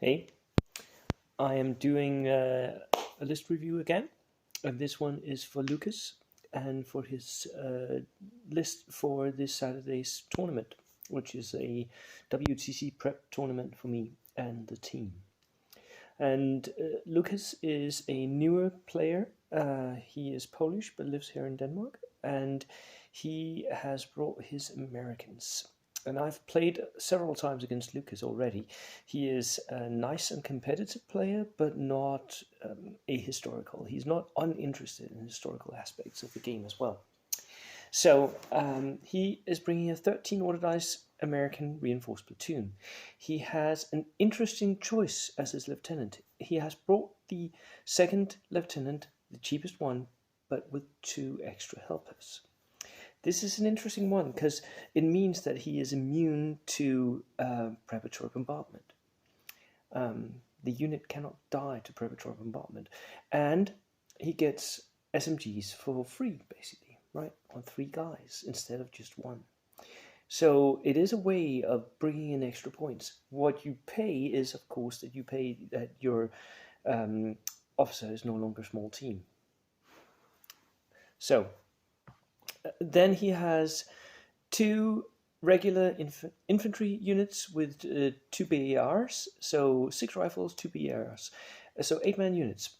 Hey, I am doing a list review again, and this one is for Lukasz and for his list for this Saturday's tournament, which is a WTC prep tournament for me and the team. And Lukasz is a newer player. He is Polish but lives here in Denmark, and he has brought his Americans. And I've played several times against Lukasz already. He is a nice and competitive player, but not ahistorical. He's not uninterested in historical aspects of the game as well. So he is bringing a 13 order dice American reinforced platoon. He has an interesting choice as his lieutenant. He has brought the second lieutenant, the cheapest one, but with 2 extra helpers. This is an interesting one because it means that he is immune to preparatory bombardment. The unit cannot die to preparatory bombardment, and he gets SMGs for free, basically, right, on 3 guys instead of just 1. So it is a way of bringing in extra points. What you pay is, of course, that you pay that your officer is no longer a small team. So then he has 2 regular infantry units with 2 BARs, so 6 rifles, 2 BARs, so 8-man units.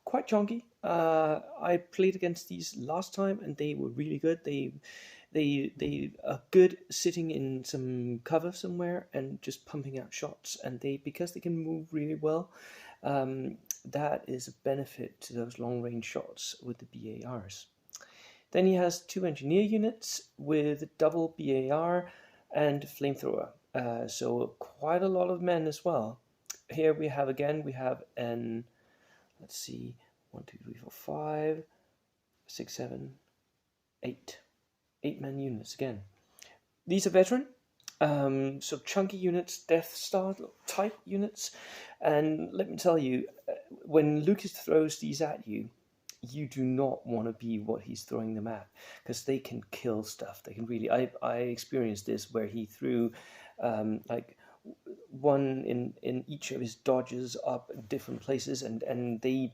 Quite chunky. I played against these last time, and they were really good. They are good sitting in some cover somewhere and just pumping out shots. And because they can move really well, that is a benefit to those long range shots with the BARs. Then he has 2 engineer units with double BAR and flamethrower. So quite a lot of men as well. Here we have an, let's see, 1, 2, 3, 4, 5, 6, 7, 8. 8-man units again. These are veteran, so chunky units, Death Star type units. And let me tell you, when Lukasz throws these at you, you do not want to be what he's throwing them at, because they can kill stuff. They can really. I experienced this where he threw like one in each of his dodges up in different places, and they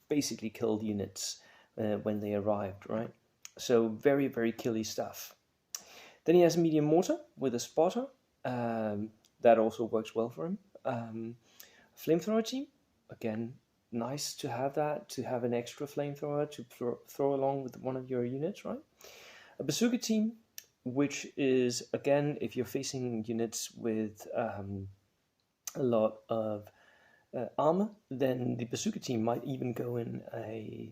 basically killed units when they arrived, right? So very, very killy stuff. Then he has a medium mortar with a spotter. That also works well for him. Flamethrower team, again, nice to have that, to have an extra flamethrower to throw along with one of your units, right? A bazooka team, which is, again, if you're facing units with a lot of armor, then the bazooka team might even go in a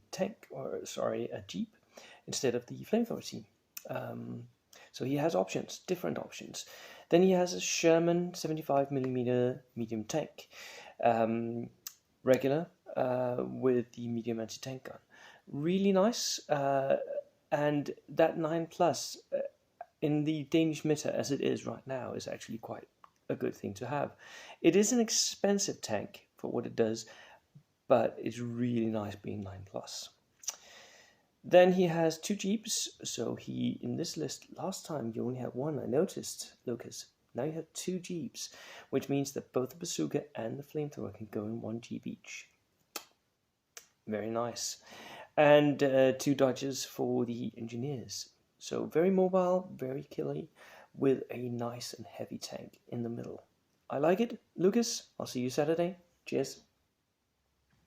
jeep, instead of the flamethrower team. So he has options, different options. Then he has a Sherman 75mm medium tank, regular, with the medium anti-tank gun. Really nice, and that 9+, in the Danish meta as it is right now, is actually quite a good thing to have. It is an expensive tank for what it does, but it's really nice being 9+. Then he has 2 jeeps, so in this list, last time you only had 1, I noticed, Lukasz. Now you have 2 jeeps, which means that both the bazooka and the flamethrower can go in 1 jeep each. Very nice. And 2 dodges for the engineers. So very mobile, very killy, with a nice and heavy tank in the middle. I like it. Lukasz, I'll see you Saturday. Cheers.